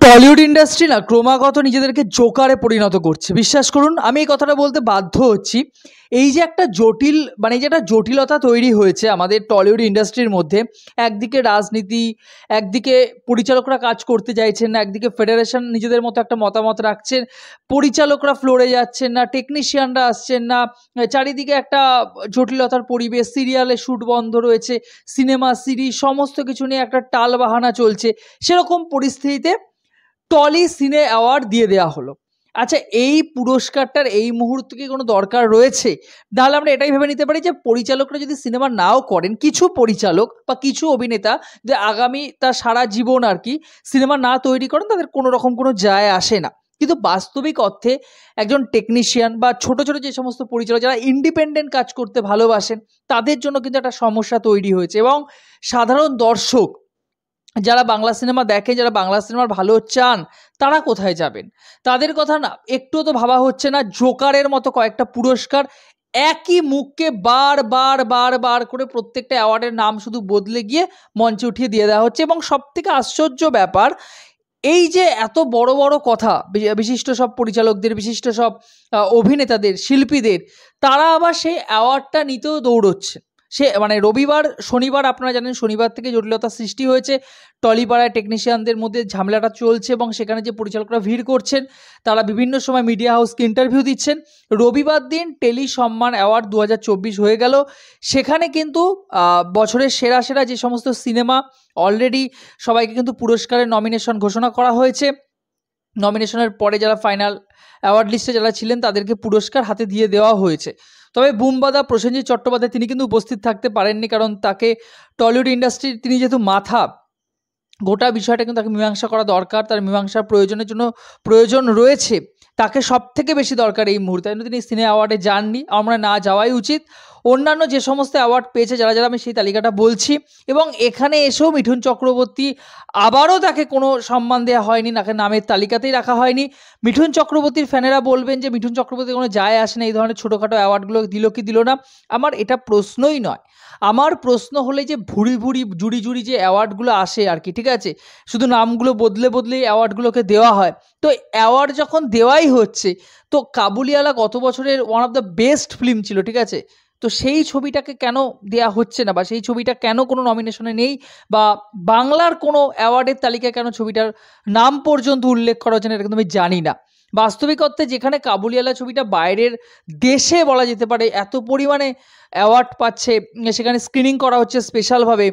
Tollywood industry না ক্রমাগত নিজেদেরকে জোকারে পরিণত করছে। বিশ্বাস করুন, আমি এই কথাটা বলতে বাধ্য হচ্ছি। এই যে একটা জটিল মানে এই যে একটা জটিলতা তৈরি হয়েছে আমাদের টলিউড ইন্ডাস্ট্রির মধ্যে, একদিকে রাজনীতি, একদিকে পরিচালকরা কাজ করতে চাইছেন না, একদিকে ফেডারেশন নিজেদের মতো একটা মতামত রাখছেন, পরিচালকরা ফ্লোরে যাচ্ছেন না, টেকনিশিয়ানরা আসছেন না, চারিদিকে একটা জটিলতার পরিবেশ, সিরিয়ালে শ্যুট বন্ধ রয়েছে, সিনেমা সিরিজ সমস্ত কিছু নিয়ে একটা টালবাহানা চলছে। সেরকম পরিস্থিতিতে টলি সিনে অ্যাওয়ার্ড দিয়ে দেওয়া হলো। আচ্ছা, এই পুরস্কারটার এই মুহূর্তে কি কোনো দরকার রয়েছে? তাহলে আমরা এটাই ভেবে নিতে পারি যে পরিচালকরা যদি সিনেমা নাও করেন, কিছু পরিচালক বা কিছু অভিনেতা যে আগামী তার সারা জীবন আর কি সিনেমা না তৈরি করেন, তাদের কোনো রকম কোনো যায় আসে না। কিন্তু বাস্তবিক অর্থে একজন টেকনিশিয়ান বা ছোট ছোট যে সমস্ত পরিচালক যারা ইন্ডিপেন্ডেন্ট কাজ করতে ভালোবাসেন, তাদের জন্য কিন্তু একটা সমস্যা তৈরি হয়েছে। এবং সাধারণ দর্শক যারা বাংলা সিনেমা দেখে, যারা বাংলা সিনেমার ভালো চান, তারা কোথায় যাবেন? তাদের কথা না একটুও তো ভাবা হচ্ছে না। জোকারের মতো কয়েকটা পুরস্কার একই মুখকে বার করে প্রত্যেকটা অ্যাওয়ার্ডের নাম শুধু বদলে গিয়ে মঞ্চে উঠিয়ে দিয়ে দেওয়া হচ্ছে। এবং সবথেকে আশ্চর্য ব্যাপার, এই যে এত বড় বড় কথা বিশিষ্ট সব পরিচালকদের, বিশিষ্ট সব অভিনেতাদের, শিল্পীদের, তারা আবার সেই অ্যাওয়ার্ডটা নিতেও দৌড়চ্ছে। সে মানে রবিবার শনিবার আপনারা জানেন শনিবার থেকে জটিলতার সৃষ্টি হয়েছে, টলিপাড়ায় টেকনিশিয়ানদের মধ্যে ঝামেলাটা চলছে এবং সেখানে যে পরিচালকরা ভিড় করছেন তারা বিভিন্ন সময় মিডিয়া হাউসকে ইন্টারভিউ দিচ্ছেন। রবিবার দিন টেলি সম্মান অ্যাওয়ার্ড 2024 হয়ে গেল। সেখানে কিন্তু বছরের সেরা সেরা যে সমস্ত সিনেমা, অলরেডি সবাইকে কিন্তু পুরস্কারের নমিনেশন ঘোষণা করা হয়েছে। নমিনেশনের পরে যারা ফাইনাল অ্যাওয়ার্ড লিস্টে যারা ছিলেন তাদেরকে পুরস্কার হাতে দিয়ে দেওয়া হয়েছে। তবে বুমবাদা প্রসেনজিৎ চট্টোপাধ্যায় তিনি কিন্তু উপস্থিত থাকতে পারেননি, কারণ তাকে টলিউড ইন্ডাস্ট্রির তিনি যেহেতু মাথা, গোটা বিষয়টা কিন্তু তাকে মীমাংসা করা দরকার, তার মীমাংসার প্রয়োজনের জন্য প্রয়োজন রয়েছে, তাকে সব থেকে বেশি দরকার এই মুহূর্তে। কিন্তু তিনি সিনে অ্যাওয়ার্ডে যাননি, আমরা না যাওয়াই উচিত। অন্যান্য যে সমস্ত অ্যাওয়ার্ড পেয়েছে যারা যারা, আমি সেই তালিকাটা বলছি। এবং এখানে এসেও মিঠুন চক্রবর্তী আবারও তাকে কোনো সম্মান দেওয়া হয়নি, তাকে নামের তালিকাতেই রাখা হয়নি। মিঠুন চক্রবর্তীর ফ্যানেরা বলবেন যে মিঠুন চক্রবর্তী কোনো যায় আসে না এই ধরনের ছোটোখাটো অ্যাওয়ার্ডগুলো দিল কি দিল না। আমার এটা প্রশ্নই নয়। আমার প্রশ্ন হলে যে জুড়ি জুড়ি যে অ্যাওয়ার্ডগুলো আসে আর কি, ঠিক আছে, শুধু নামগুলো বদলে বদলে অ্যাওয়ার্ডগুলোকে দেওয়া হয়। তো অ্যাওয়ার্ড যখন দেওয়াই হচ্ছে, তো কাবুলিওয়ালা গত বছরের one of the best film ছিল, ঠিক আছে, তো সেই ছবিটাকে কেন দেয়া হচ্ছে না, বা সেই ছবিটা কেন কোনো নমিনেশনে নেই, বা বাংলার কোনো অ্যাওয়ার্ডের তালিকায় কেন ছবিটার নাম পর্যন্ত উল্লেখ করা হচ্ছে না, এটা কিন্তু আমি জানি না। বাস্তবিক অর্থে যেখানে কাবুলিওয়ালা ছবিটা বাইরের দেশে বলা যেতে পারে এত পরিমাণে অ্যাওয়ার্ড পাচ্ছে, সেখানে স্ক্রিনিং করা হচ্ছে স্পেশালভাবে,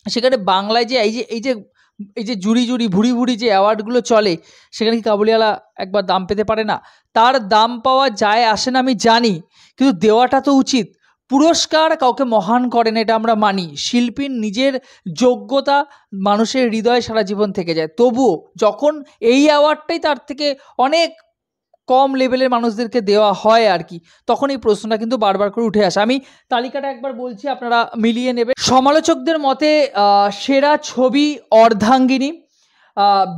সেখানে বাংলায় যে এই যে জুড়ি ভুড়ি যে অ্যাওয়ার্ডগুলো চলে, সেখানে কি কাবুলিওয়ালা একবার দাম পেতে পারে না? তার দাম পাওয়া যায় আসে না আমি জানি, কিন্তু দেওয়াটা তো উচিত। পুরস্কার কাউকে মহান করে না, এটা আমরা মানি। শিল্পীর নিজের যোগ্যতা মানুষের হৃদয়ে সারা জীবন থেকে যায়। তবুও যখন এই অ্যাওয়ার্ডটাই তার থেকে অনেক কম লেভেলের মানুষদেরকে দেওয়া হয় আর কি, তখন এই প্রশ্নটা কিন্তু বারবার করে উঠে আসে। আমি তালিকাটা একবার বলছি, আপনারা মিলিয়ে নেবেন। সমালোচকদের মতে সেরা ছবি অর্ধাঙ্গিনী,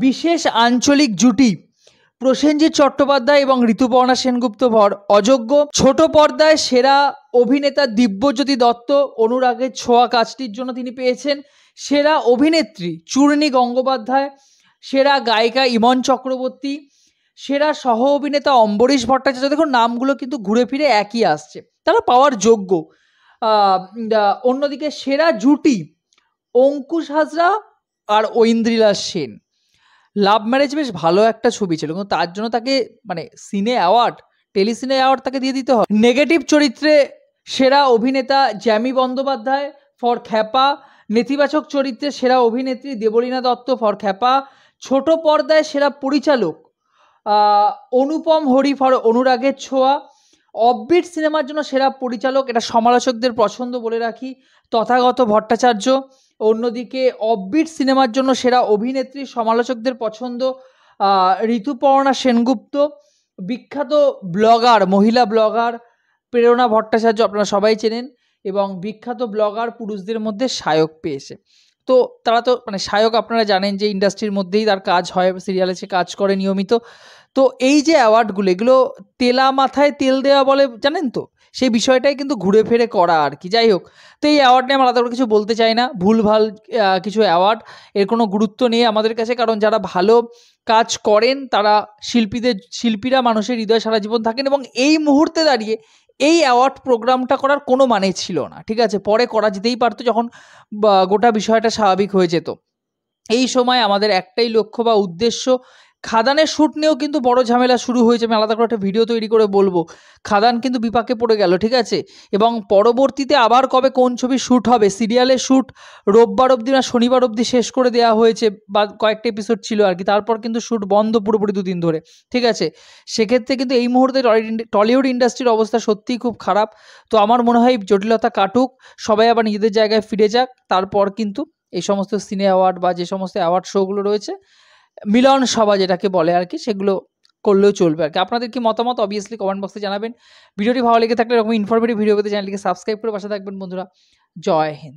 বিশেষ আঞ্চলিক জুটি প্রসেনজিৎ চট্টোপাধ্যায় এবং ঋতুপর্ণা সেনগুপ্ত ভর অযোগ্য। ছোট পর্দায় সেরা অভিনেতা দিব্যজ্যোতি দত্ত, অনুরাগের ছোঁয়া কাজটির জন্য তিনি পেয়েছেন। সেরা অভিনেত্রী চূর্ণী গঙ্গোপাধ্যায়, সেরা গায়িকা ইমন চক্রবর্তী, সেরা সহ অভিনেতা অম্বরীশ ভট্টাচার্য। দেখুন নামগুলো কিন্তু ঘুরে ফিরে একই আসছে, তারা পাওয়ার যোগ্য। অন্যদিকে সেরা জুটি অঙ্কুশ হাজরা আর ঐন্দ্রিলা সেন। লাভ ম্যারেজ বেশ ভালো একটা ছবি ছিল, কিন্তু তার জন্য তাকে মানে সিনে অ্যাওয়ার্ড, টেলিসিনে অ্যাওয়ার্ড তাকে দিয়ে দিতে হয়। নেগেটিভ চরিত্রে সেরা অভিনেতা জ্যামি বন্দ্যোপাধ্যায় ফর খ্যাপা, নেতিবাচক চরিত্রে সেরা অভিনেত্রী দেবলীনা দত্ত ফর খ্যাপা, ছোট পর্দায় সেরা পরিচালক অনুপম হরি ফর অনুরাগের ছোঁয়া, অফবিট সিনেমার জন্য সেরা পরিচালক, এটা সমালোচকদের পছন্দ বলে রাখি, তথাগত ভট্টাচার্য। অন্যদিকে অফবিট সিনেমার জন্য সেরা অভিনেত্রী সমালোচকদের পছন্দ ঋতুপর্ণা সেনগুপ্ত। বিখ্যাত ব্লগার, মহিলা ব্লগার প্রেরণা ভট্টাচার্য, আপনারা সবাই চেনেন। এবং বিখ্যাত ব্লগার পুরুষদের মধ্যে সায়ক পেয়েছে। তো তারা তো মানে সায়ক আপনারা জানেন যে ইন্ডাস্ট্রির মধ্যেই তার কাজ হয়, সিরিয়ালে সে কাজ করে নিয়মিত। তো এই যে অ্যাওয়ার্ডগুলো, এগুলো তেলা মাথায় তেল দেওয়া বলে, জানেন তো? সেই বিষয়টাই কিন্তু ঘুরে ফিরে করা আর কি। যাই হোক, তো এই অ্যাওয়ার্ড নিয়ে আমি আলাদা করে কিছু বলতে চাই না, ভুলভাল কিছু অ্যাওয়ার্ড, এর কোনো গুরুত্ব নেই আমাদের কাছে, কারণ যারা ভালো কাজ করেন তারা শিল্পীরা মানুষের হৃদয়ে সারা জীবন থাকেন, এবং এই মুহূর্তে দাঁড়িয়ে এই অ্যাওয়ার্ড প্রোগ্রামটা করার কোনো মানে ছিল না, ঠিক আছে, পরে করা যেতেই পারতো যখন গোটা বিষয়টা স্বাভাবিক হয়ে যেত। এই সময় আমাদের একটাই লক্ষ্য বা উদ্দেশ্য, খাদানের শ্যুট নিয়েও কিন্তু বড় ঝামেলা শুরু হয়েছে, আমি আলাদা করে একটা ভিডিও তৈরি করে বলবো। খাদান কিন্তু বিপাকে পড়ে গেল, ঠিক আছে, এবং পরবর্তীতে আবার কবে কোন ছবির শ্যুট হবে, সিরিয়ালের শ্যুট রোববার অবধি না শনিবার অবধি শেষ করে দেওয়া হয়েছে, বা কয়েকটা এপিসোড ছিল আর কি, তারপর কিন্তু শ্যুট বন্ধ পুরোপুরি 2 দিন ধরে, ঠিক আছে। সেক্ষেত্রে কিন্তু এই মুহূর্তে টলিউড ইন্ডাস্ট্রির অবস্থা সত্যিই খুব খারাপ। তো আমার মনে হয় জটিলতা কাটুক, সবাই আবার নিজেদের জায়গায় ফিরে যাক, তারপর কিন্তু এই সমস্ত সিনে অ্যাওয়ার্ড বা যে সমস্ত অ্যাওয়ার্ড শোগুলো রয়েছে, মিলন সভা যেটাকে বলে আর কি, সেগুলো করলেও চলবে আর কি। আপনাদের কি মতামত অবভিয়াসলি কমেন্ট বক্সে জানাবেন। ভিডিওটি ভালো লেগে থাকলে এরকম ইনফরমেটিভ ভিডিও পেতে চ্যানেলটিকে সাবস্ক্রাইব করে পাশে থাকবেন বন্ধুরা। জয় হিন্দ।